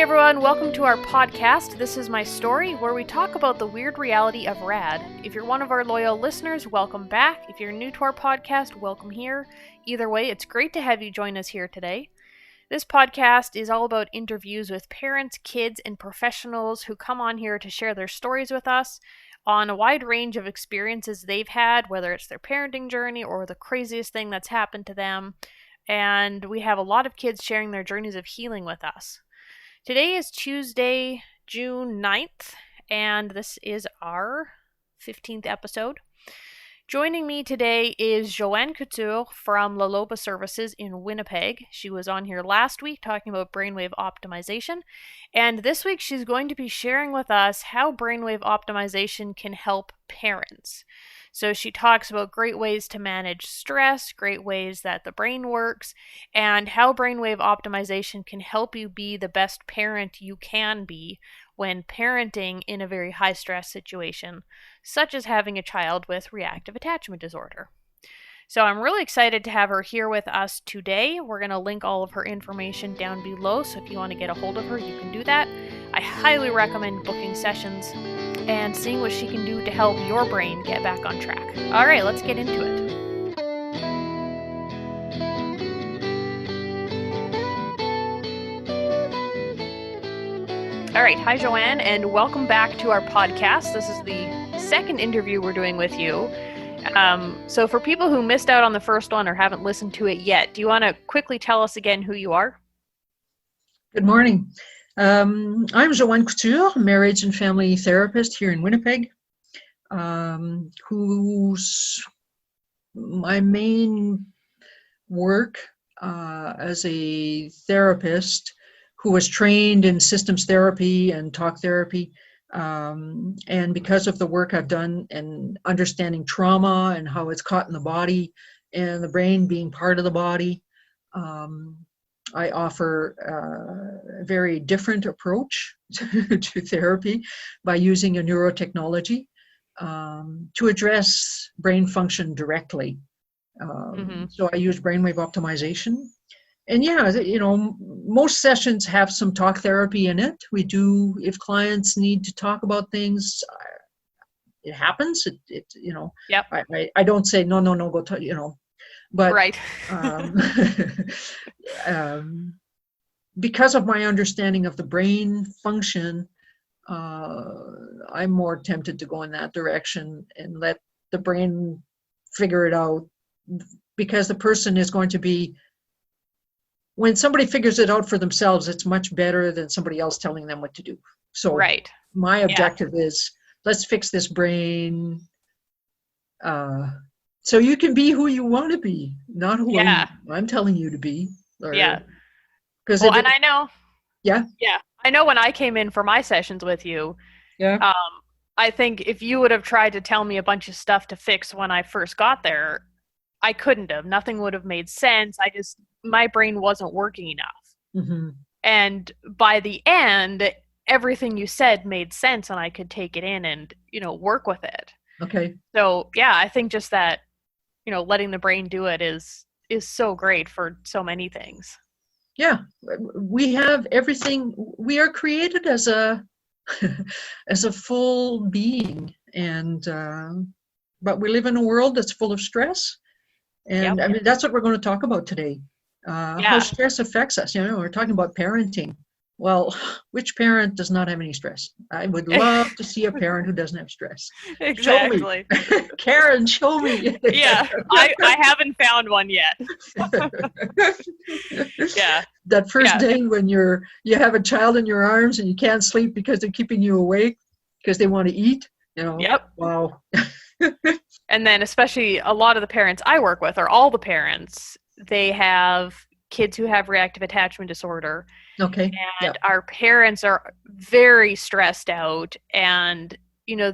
Hey everyone, welcome to our podcast. This is my story where we talk about the weird reality of rad. If you're one of our loyal listeners, welcome back. If you're new to our podcast, welcome here. Either way, it's great to have you join us here today. This podcast is all about interviews with parents, kids, and professionals who come on here to share their stories with us on a wide range of experiences they've had, whether it's their parenting journey or the craziest thing that's happened to them. And we have a lot of kids sharing their journeys of healing with us. Today is Tuesday, June 9th, and this is our 15th episode. Joining me today is Joanne Couture from Lobes Services in Winnipeg. She was on here last week talking about Brainwave Optimization, and this week she's going to be sharing with us how Brainwave Optimization can help parents. So she talks about great ways to manage stress, great ways that the brain works, and how Brainwave Optimization can help you be the best parent you can be when parenting in a very high-stress situation, such as having a child with Reactive Attachment Disorder. So I'm really excited to have her here with us today. We're going to link all of her information down below, so if you want to get a hold of her, you can do that. I highly recommend booking sessions and seeing what she can do to help your brain get back on track. All right, let's get into it. All right, hi Joanne, and welcome back to our podcast. This is the second interview we're doing with you. So for people who missed out on the first one or haven't listened to it yet, do you want to quickly tell us again who you are? Good morning. I'm Joanne Couture, marriage and family therapist here in Winnipeg, whose my main work as a therapist who was trained in systems therapy and talk therapy. And because of the work I've done in understanding trauma and how it's caught in the body and the brain being part of the body, I offer a very different approach to therapy by using a neurotechnology to address brain function directly. So I use Brainwave Optimization. And yeah, you know, most sessions have some talk therapy in it. We do, if clients need to talk about things, it happens. It you know, Yep. I don't say, no, go talk, you know. But right. Because of my understanding of the brain function, I'm more tempted to go in that direction and let the brain figure it out, because the person is going to be, when somebody figures it out for themselves, it's much better than somebody else telling them what to do. So right. My objective is, let's fix this brain. So you can be who you want to be, not who I'm telling you to be. Because and I know. Yeah. I know when I came in for my sessions with you. Yeah. I think if you would have tried to tell me a bunch of stuff to fix when I first got there, I couldn't have. Nothing would have made sense. My brain wasn't working enough. Mm-hmm. And by the end, everything you said made sense, and I could take it in and, work with it. Okay. So yeah, I think just that, letting the brain do it is so great for so many things. Yeah, we have everything. We are created as a as a full being, and but we live in a world that's full of stress, and I mean that's what we're going to talk about today. How stress affects us. We're talking about parenting. Well, which parent does not have any stress? I would love to see a parent who doesn't have stress. Exactly. Show me. Karen, show me. Yeah, I haven't found one yet. Yeah. That first day when you have a child in your arms and you can't sleep because they're keeping you awake because they want to eat. Yep. Wow. And then especially a lot of the parents I work with, or all the parents, they have kids who have reactive attachment disorder. Okay. And our parents are very stressed out, and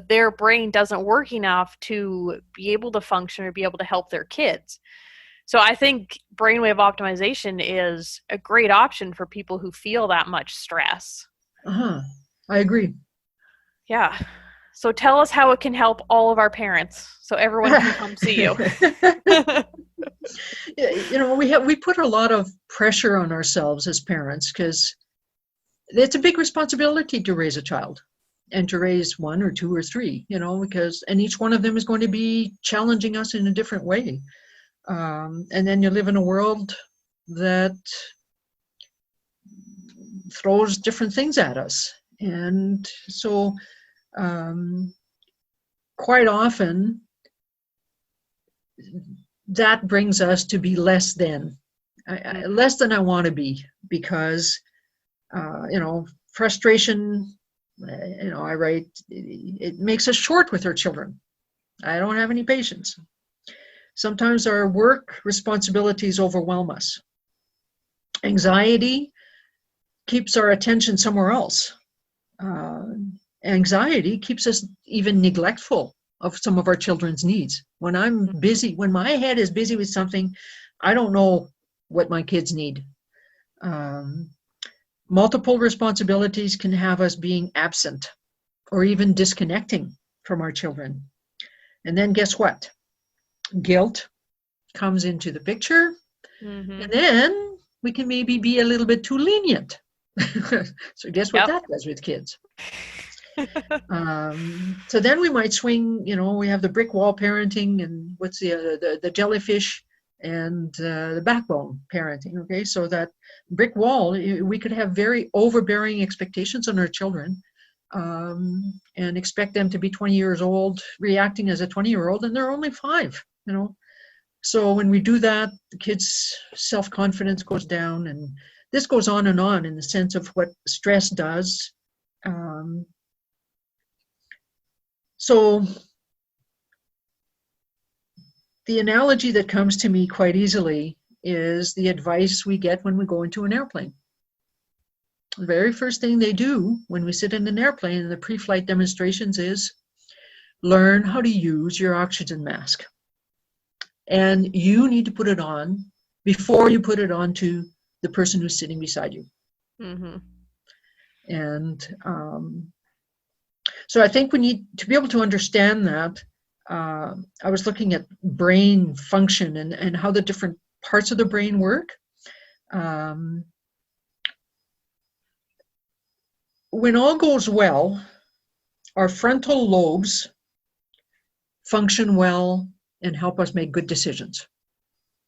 their brain doesn't work enough to be able to function or be able to help their kids. So I think Brainwave Optimization is a great option for people who feel that much stress. I agree. Yeah. So tell us how it can help all of our parents so everyone can come see you. We put a lot of pressure on ourselves as parents because it's a big responsibility to raise a child, and to raise one or two or three, because, and each one of them is going to be challenging us in a different way. And then you live in a world that throws different things at us. And so quite often that brings us to be less than I want to be, because frustration, I write, it makes us short with our children. I don't have any patience. Sometimes our work responsibilities overwhelm us. Anxiety keeps our attention somewhere else. Anxiety keeps us even neglectful of some of our children's needs. When I'm busy, when my head is busy with something, I don't know what my kids need. Multiple responsibilities can have us being absent or even disconnecting from our children. And then guess what? Guilt comes into the picture. Mm-hmm. And then we can maybe be a little bit too lenient. So guess what that does with kids? So then we might swing, we have the brick wall parenting, and what's the jellyfish and the backbone parenting. Okay, so that brick wall, we could have very overbearing expectations on our children, and expect them to be 20 years old, reacting as a 20-year-old, and they're only 5, So when we do that, the kids' self-confidence goes down, and this goes on in the sense of what stress does. So the analogy that comes to me quite easily is the advice we get when we go into an airplane. The very first thing they do when we sit in an airplane in the pre-flight demonstrations is learn how to use your oxygen mask. And you need to put it on before you put it on to the person who's sitting beside you. Mm-hmm. And so I think we need to be able to understand that. I was looking at brain function and how the different parts of the brain work. When all goes well, our frontal lobes function well and help us make good decisions.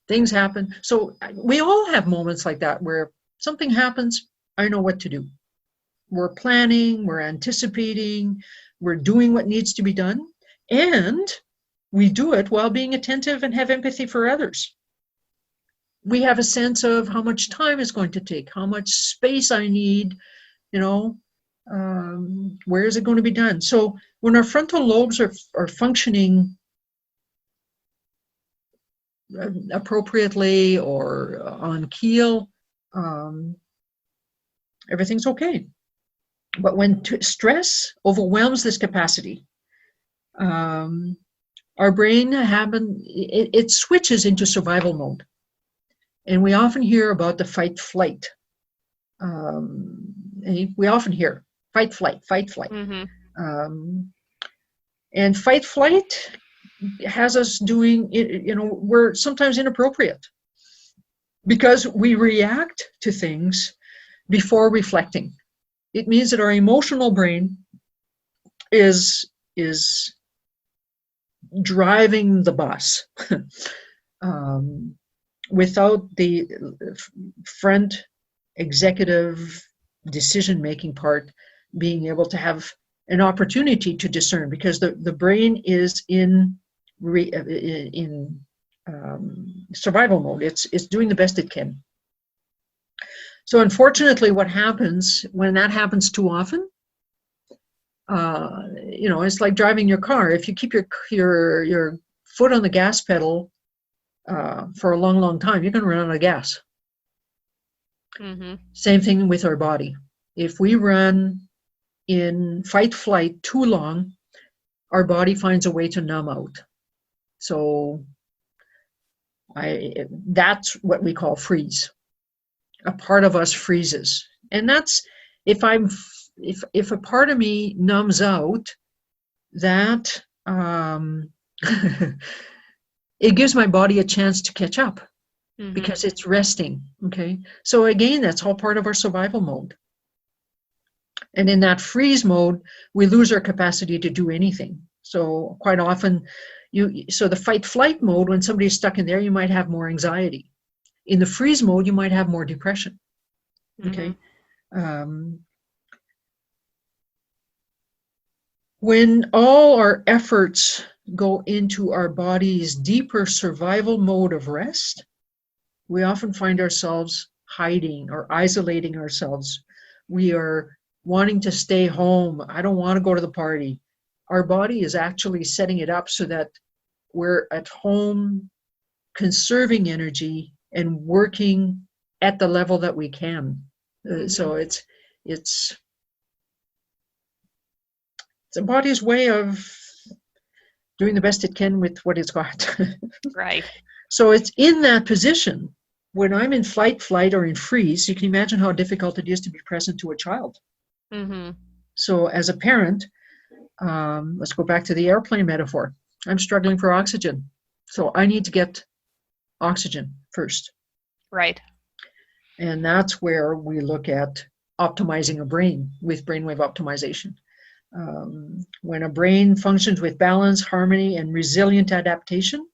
Things happen. So we all have moments like that where something happens, I know what to do. We're planning, we're anticipating, we're doing what needs to be done, and we do it while being attentive and have empathy for others. We have a sense of how much time it's going to take, how much space I need, where is it going to be done? So when our frontal lobes are functioning appropriately or on keel, everything's okay. But when stress overwhelms this capacity, our brain it switches into survival mode. And we often hear about the fight-flight. We often hear fight-flight. Mm-hmm. And fight-flight has us doing, we're sometimes inappropriate because we react to things before reflecting. It means that our emotional brain is driving the bus without the front executive decision-making part being able to have an opportunity to discern, because the brain is in survival mode. It's doing the best it can. So unfortunately, what happens when that happens too often, it's like driving your car. If you keep your foot on the gas pedal for a long, long time, you're going to run out of gas. Mm-hmm. Same thing with our body. If we run in fight-flight too long, our body finds a way to numb out. So that's what we call freeze. A part of us freezes. And that's, if a part of me numbs out, that it gives my body a chance to catch up. Mm-hmm. Because it's resting. Okay. So again, that's all part of our survival mode. And in that freeze mode, we lose our capacity to do anything. So quite often, so the fight-flight mode, when somebody's stuck in there, you might have more anxiety. In the freeze mode, you might have more depression. Okay. When all our efforts go into our body's deeper survival mode of rest, we often find ourselves hiding or isolating ourselves. We are wanting to stay home. I don't want to go to the party. Our body is actually setting it up so that we're at home, conserving energy and working at the level that we can. So it's the body's way of doing the best it can with what it's got. Right. So it's in that position when I'm in flight, or in freeze. You can imagine how difficult it is to be present to a child. So as a parent, let's go back to the airplane metaphor. I'm struggling for oxygen. So I need to get oxygen first. Right. And that's where we look at optimizing a brain with brainwave optimization. When a brain functions with balance, harmony, and resilient adaptation,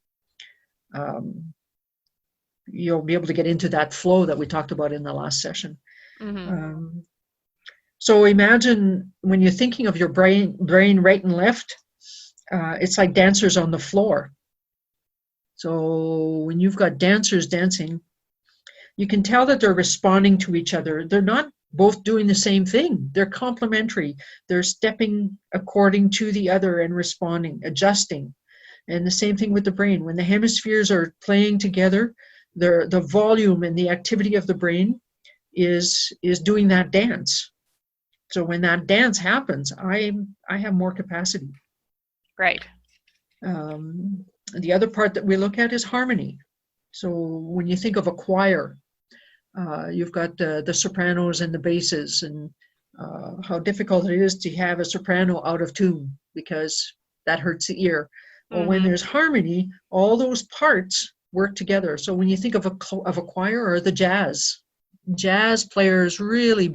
you'll be able to get into that flow that we talked about in the last session. So imagine when you're thinking of your brain right and left, it's like dancers on the floor. So when you've got dancers dancing, you can tell that they're responding to each other. They're not both doing the same thing. They're complementary. They're stepping according to the other and responding, adjusting. And the same thing with the brain. When the hemispheres are playing together, the volume and the activity of the brain is doing that dance. So when that dance happens, I have more capacity. Right. The other part that we look at is harmony. So when you think of a choir, you've got the sopranos and the basses, and how difficult it is to have a soprano out of tune because that hurts the ear. Well, when there's harmony, all those parts work together. So when you think of a choir or the jazz players really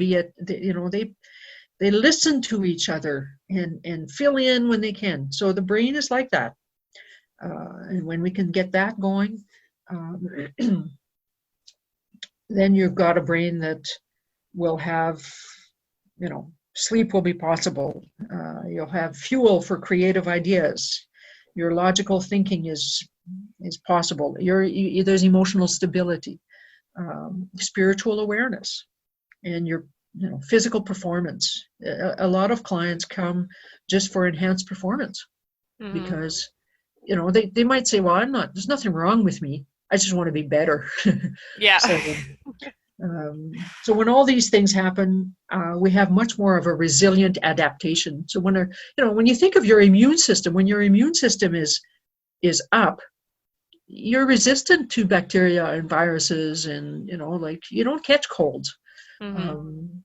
they listen to each other and fill in when they can. So the brain is like that. And when we can get that going, then you've got a brain that will have, sleep will be possible. You'll have fuel for creative ideas. Your logical thinking is possible. There's emotional stability, spiritual awareness, and your physical performance. A lot of clients come just for enhanced performance because they might say, well, there's nothing wrong with me. I just want to be better. Yeah. So when all these things happen, we have much more of a resilient adaptation. So when you think of your immune system, when your immune system is up, you're resistant to bacteria and viruses, and you don't catch colds.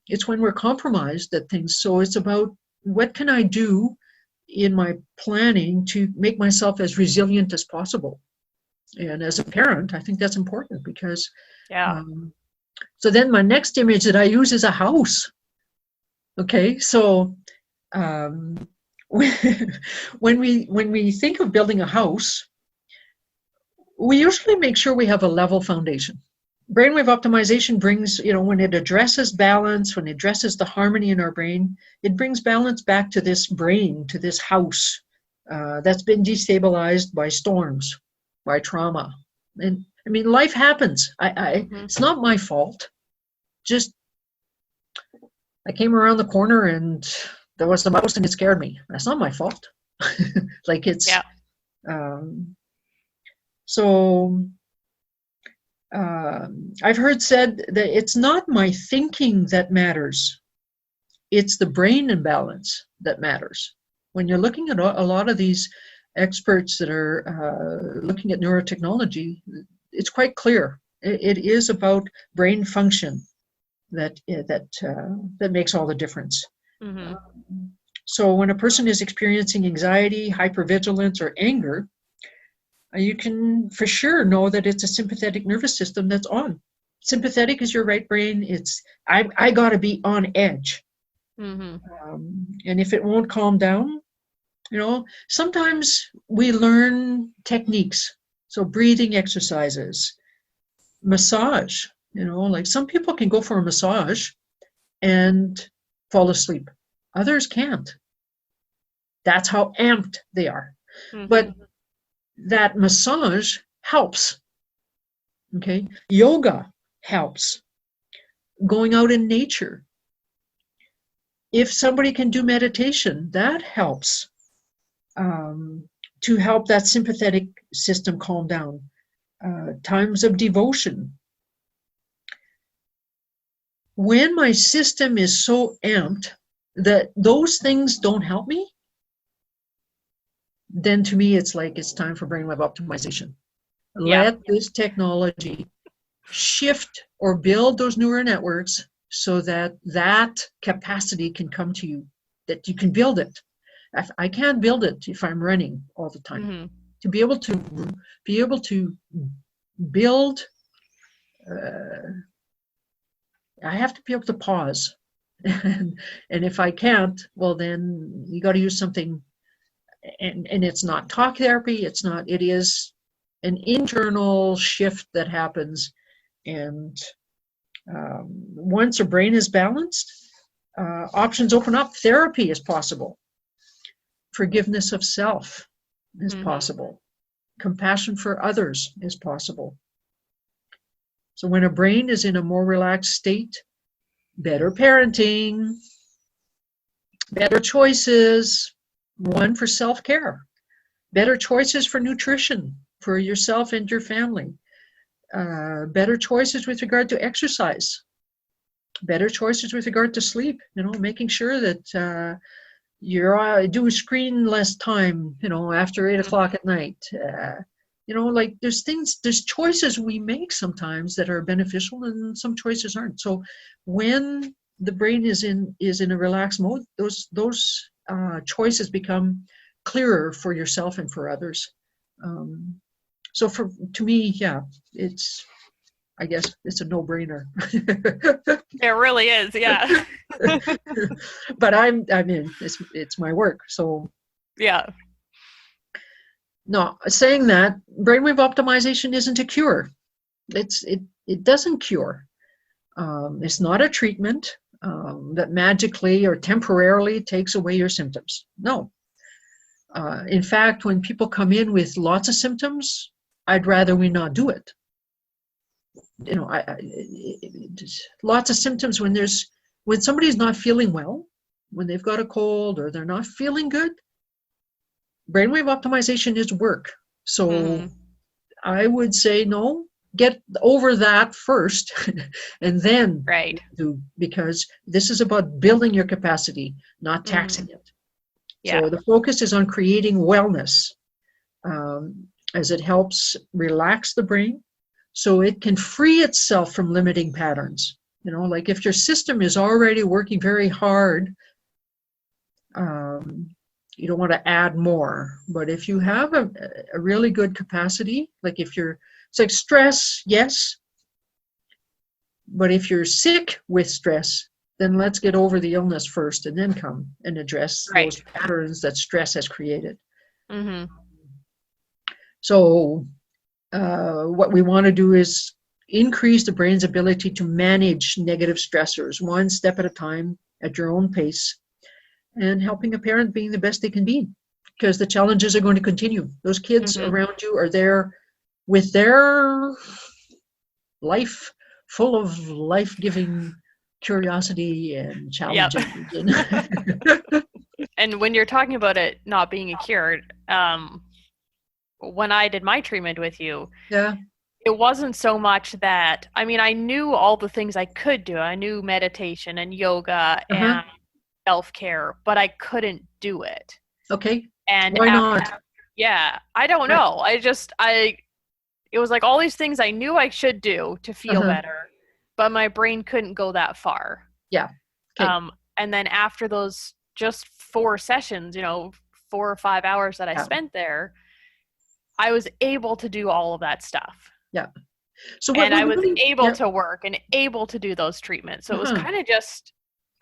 It's when we're compromised that things. So it's about what can I do in my planning to make myself as resilient as possible. And as a parent, I think that's important because so then my next image that I use is a house. Okay, so when we think of building a house, we usually make sure we have a level foundation. Brainwave optimization brings, when it addresses balance, when it addresses the harmony in our brain, it brings balance back to this brain, to this house that's been destabilized by storms, by trauma. And I mean, life happens. It's not my fault. Just, I came around the corner and there was the mouse and it scared me. That's not my fault. I've heard said that it's not my thinking that matters. It's the brain imbalance that matters. When you're looking at a lot of these experts that are looking at neurotechnology, it's quite clear. It is about brain function that makes all the difference. So when a person is experiencing anxiety, hypervigilance, or anger, you can for sure know that it's a sympathetic nervous system that's on. Sympathetic is your right brain. It's I got to be on edge. Mm-hmm. And if it won't calm down, sometimes we learn techniques. So breathing exercises, massage, like some people can go for a massage and fall asleep. Others can't. That's how amped they are. Mm-hmm. But that massage helps. Okay. Yoga helps. Going out in nature. If somebody can do meditation, that helps to help that sympathetic system calm down. Times of devotion. When my system is so amped that those things don't help me, then to me it's like it's time for brainwave optimization. Let this technology shift or build those neural networks so that that capacity can come to you, that you can build it. I can't build it if I'm running all the time. Mm-hmm. To be able to build, I have to be able to pause. and if I can't, well, then you got to use something. And it's not talk therapy. It is an internal shift that happens. And once a brain is balanced, options open up. Therapy is possible. Forgiveness of self is possible. Compassion for others is possible. So when a brain is in a more relaxed state, better parenting, better choices, one for self-care, better choices for nutrition for yourself and your family, better choices with regard to exercise, better choices with regard to sleep, making sure that you're doing screen less time, after 8 o'clock at night. Like there's choices we make sometimes that are beneficial and some choices aren't. So when the brain is in a relaxed mode, those choices become clearer for yourself and for others. So to me, yeah, I guess it's a no-brainer. It really is, yeah. But I'm in. It's my work, so Yeah. No, saying that, brainwave optimization isn't a cure. It doesn't cure. It's not a treatment that magically or temporarily takes away your symptoms. No. In fact, when people come in with lots of symptoms, I'd rather we not do it. Lots of symptoms when somebody's not feeling well, when they've got a cold or they're not feeling good, brainwave optimization is work. So I would say no, get over that first and then do, because this is about building your capacity, not taxing it. Yeah. So the focus is on creating wellness as it helps relax the brain so it can free itself from limiting patterns. Like if your system is already working very hard, you don't want to add more. But if you have a really good capacity, like it's like stress, yes. But if you're sick with stress, then let's get over the illness first and then come and address those patterns that stress has created. So what we want to do is increase the brain's ability to manage negative stressors one step at a time at your own pace, and helping a parent being the best they can be, because the challenges are going to continue. Those kids around you are there with their life full of life-giving curiosity and challenges. Yep. And when you're talking about it not being a cure, when I did my treatment with you, it wasn't so much that, I knew all the things I could do. I knew meditation and yoga and self-care, but I couldn't do it. Okay. And why not? Yeah, I don't know. It was like all these things I knew I should do to feel better, but my brain couldn't go that far. Yeah. Okay. And then after those just 4 sessions, 4 or 5 hours that I spent there, I was able to do all of that stuff. Yeah. So I was able to work and able to do those treatments. So it was kind of just,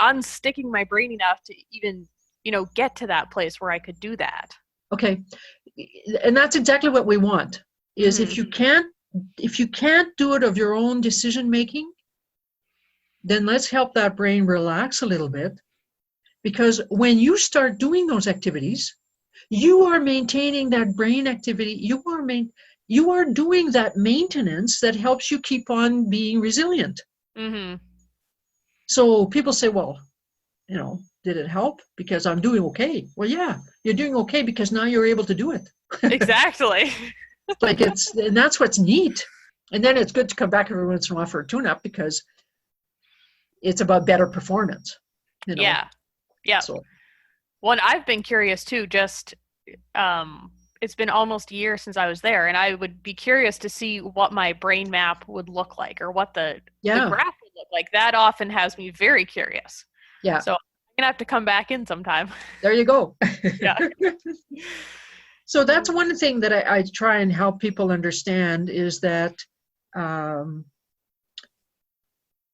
unsticking my brain enough to even, get to that place where I could do that. Okay. And that's exactly what we want, is if you can't do it of your own decision making, then let's help that brain relax a little bit. Because when you start doing those activities, you are maintaining that brain activity. You are doing that maintenance that helps you keep on being resilient. Mm-hmm. So people say, well, did it help? Because I'm doing okay. Well, yeah, you're doing okay because now you're able to do it. Exactly. And that's what's neat. And then it's good to come back every once in a while for a tune-up because it's about better performance. Yeah. Yeah. So. Well, I've been curious too, just it's been almost a year since I was there, and I would be curious to see what my brain map would look like, or what the graph would look like. That often has me very curious. Yeah. So I'm gonna have to come back in sometime. There you go. Yeah. So that's one thing that I try and help people understand, is that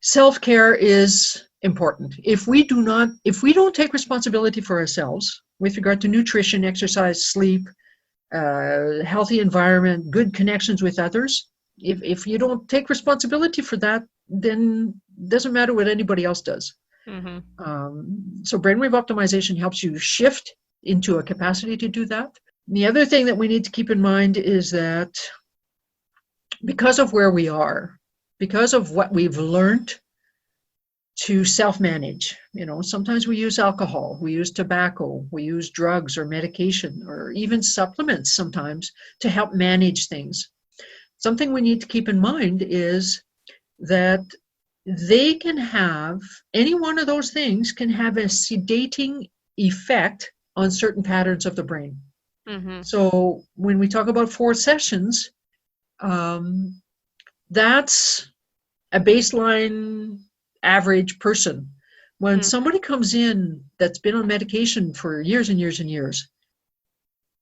self-care is important. If we don't take responsibility for ourselves with regard to nutrition, exercise, sleep, healthy environment, good connections with others, if you don't take responsibility for that, then it doesn't matter what anybody else does. Mm-hmm. So brainwave optimization helps you shift into a capacity to do that. The other thing that we need to keep in mind is that because of where we are, because of what we've learned to self-manage, sometimes we use alcohol, we use tobacco, we use drugs or medication, or even supplements sometimes to help manage things. Something we need to keep in mind is that any one of those things can have a sedating effect on certain patterns of the brain. Mm-hmm. So when we talk about 4 sessions, that's a baseline average person. When somebody comes in that's been on medication for years and years and years,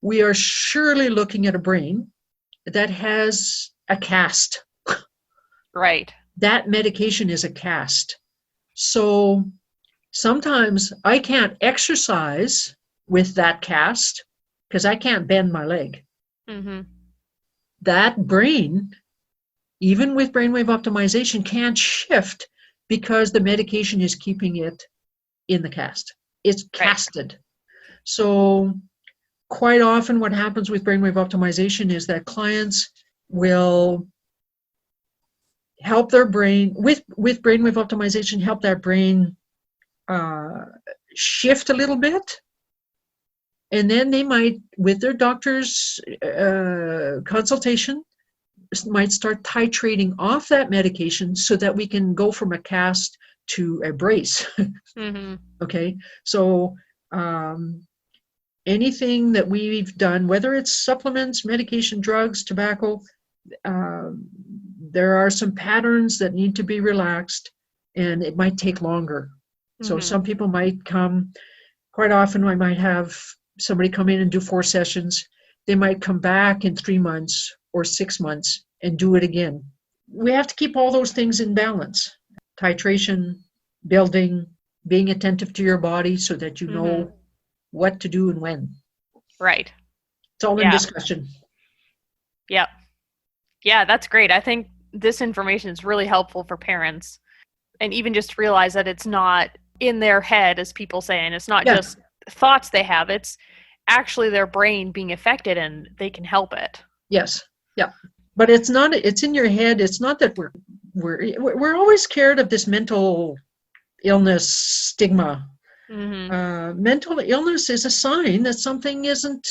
we are surely looking at a brain that has a cast. Right. That medication is a cast. So sometimes I can't exercise with that cast because I can't bend my leg. Mm-hmm. That brain, even with brainwave optimization, can't shift because the medication is keeping it in the cast. It's casted. So quite often what happens with brainwave optimization is that clients will help their brain, with brainwave optimization, help that brain shift a little bit. And then they might, with their doctor's consultation, might start titrating off that medication so that we can go from a cast to a brace. Mm-hmm. Okay, so anything that we've done, whether it's supplements, medication, drugs, tobacco, there are some patterns that need to be relaxed, and it might take longer. Mm-hmm. So some people might come, quite often I might have somebody come in and do 4 sessions. They might come back in 3 months or 6 months and do it again. We have to keep all those things in balance. Titration, building, being attentive to your body so that you know what to do and when. Right. It's all in discussion. Yeah. Yeah, that's great. I think this information is really helpful for parents, and even just realize that it's not in their head, as people say, and it's not just thoughts they have. It's actually their brain being affected, and they can help it. Yes. Yeah. But it's not, it's in your head. It's not that we're always scared of this mental illness stigma. Mm-hmm. Mental illness is a sign that something isn't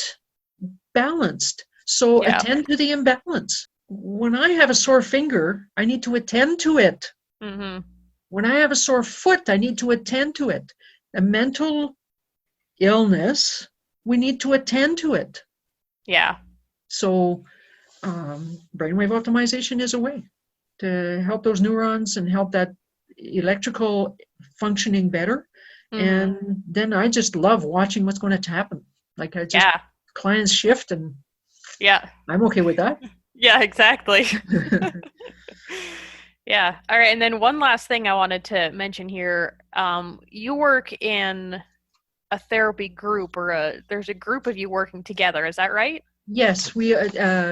balanced. So attend to the imbalance. When I have a sore finger, I need to attend to it. Mm-hmm. When I have a sore foot, I need to attend to it. A mental illness, we need to attend to it. Yeah. So brainwave optimization is a way to help those neurons and help that electrical functioning better. Mm-hmm. And then I just love watching what's going to happen. Like clients shift, and I'm okay with that. Yeah, exactly. Yeah. All right. And then one last thing I wanted to mention here. You work in a therapy group, or there's a group of you working together. Is that right? Yes, we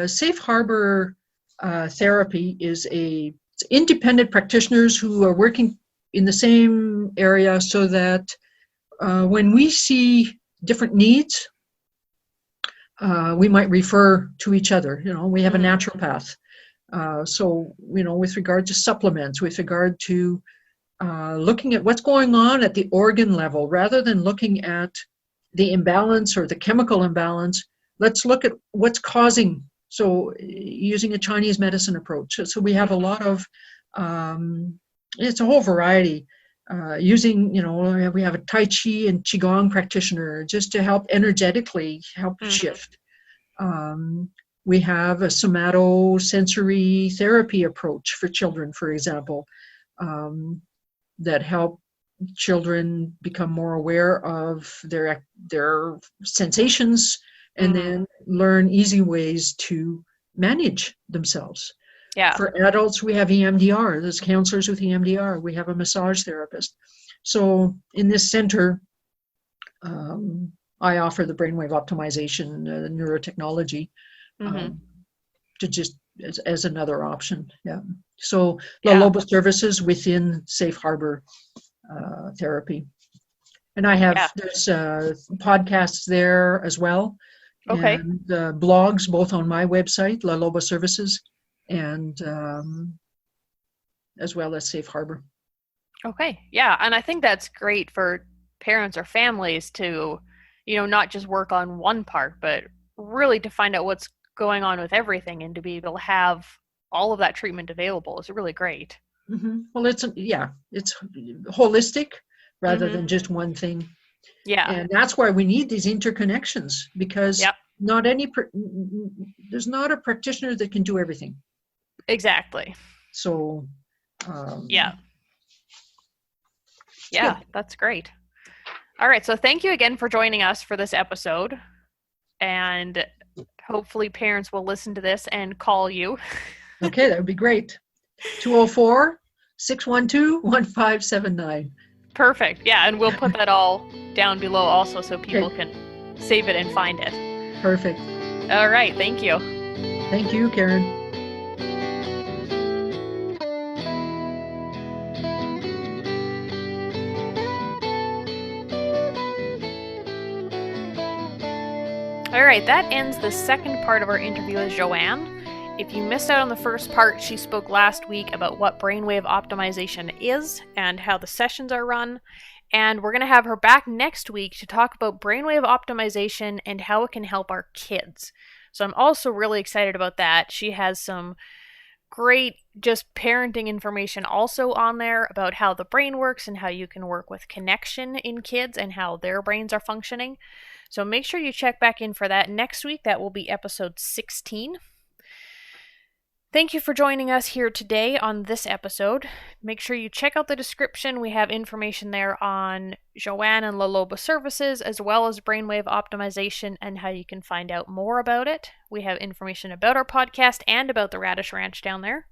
Safe Harbor Therapy is it's independent practitioners who are working in the same area, so that when we see different needs, we might refer to each other. We have a naturopath. So, with regard to supplements, with regard to looking at what's going on at the organ level, rather than looking at the imbalance or the chemical imbalance, let's look at what's causing. So, using a Chinese medicine approach. So we have a lot of, it's a whole variety. Using, we have a Tai Chi and Qigong practitioner just to help energetically help shift. We have a somatosensory therapy approach for children, for example, that help children become more aware of their sensations, and then learn easy ways to manage themselves. Yeah. For adults, we have EMDR. There's counselors with EMDR. We have a massage therapist. So in this center, I offer the Brainwave Optimization, neurotechnology, to just as another option. Yeah. So La Loba services within Safe Harbor Therapy. And I have, there's podcasts there as well. Okay. And blogs, both on my website, La Loba Services, and as well as Safe Harbor. Okay. Yeah. And I think that's great for parents or families to, not just work on one part, but really to find out what's going on with everything and to be able to have all of that treatment available is really great. Well, it's holistic rather than just one thing. Yeah. And that's why we need these interconnections, because there's not a practitioner that can do everything. Exactly. So, yeah, that's great. All right. So thank you again for joining us for this episode. And hopefully parents will listen to this and call you. Okay, that would be great. 204-612-1579. Perfect. Yeah, and we'll put that all down below also so people can save it and find it. Perfect. All right. Thank you. Thank you, Karen. All right, that ends the second part of our interview with Joanne. If you missed out on the first part, she spoke last week about what brainwave optimization is and how the sessions are run. And we're going to have her back next week to talk about brainwave optimization and how it can help our kids. So I'm also really excited about that. She has some great just parenting information also on there about how the brain works and how you can work with connection in kids and how their brains are functioning. So make sure you check back in for that next week. That will be episode 16. Thank you for joining us here today on this episode. Make sure you check out the description. We have information there on Joanne and La Loba services, as well as brainwave optimization and how you can find out more about it. We have information about our podcast and about the Radish Ranch down there.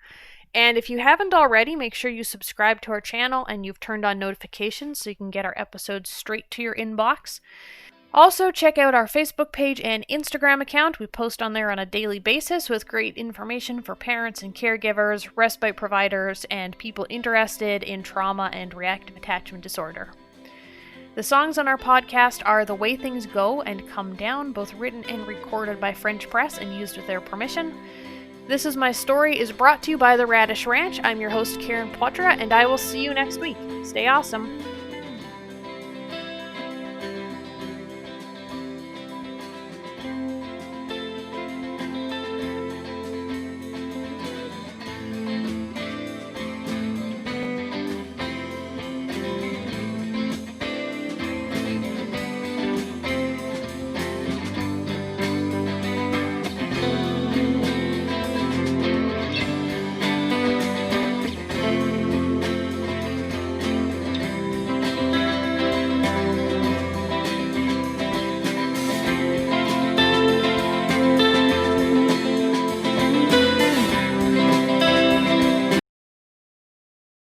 And if you haven't already, make sure you subscribe to our channel and you've turned on notifications so you can get our episodes straight to your inbox. Also, check out our Facebook page and Instagram account. We post on there on a daily basis with great information for parents and caregivers, respite providers, and people interested in trauma and reactive attachment disorder. The songs on our podcast are The Way Things Go and Come Down, both written and recorded by French Press and used with their permission. This Is My Story is brought to you by the Radish Ranch. I'm your host, Karen Poitras, and I will see you next week. Stay awesome.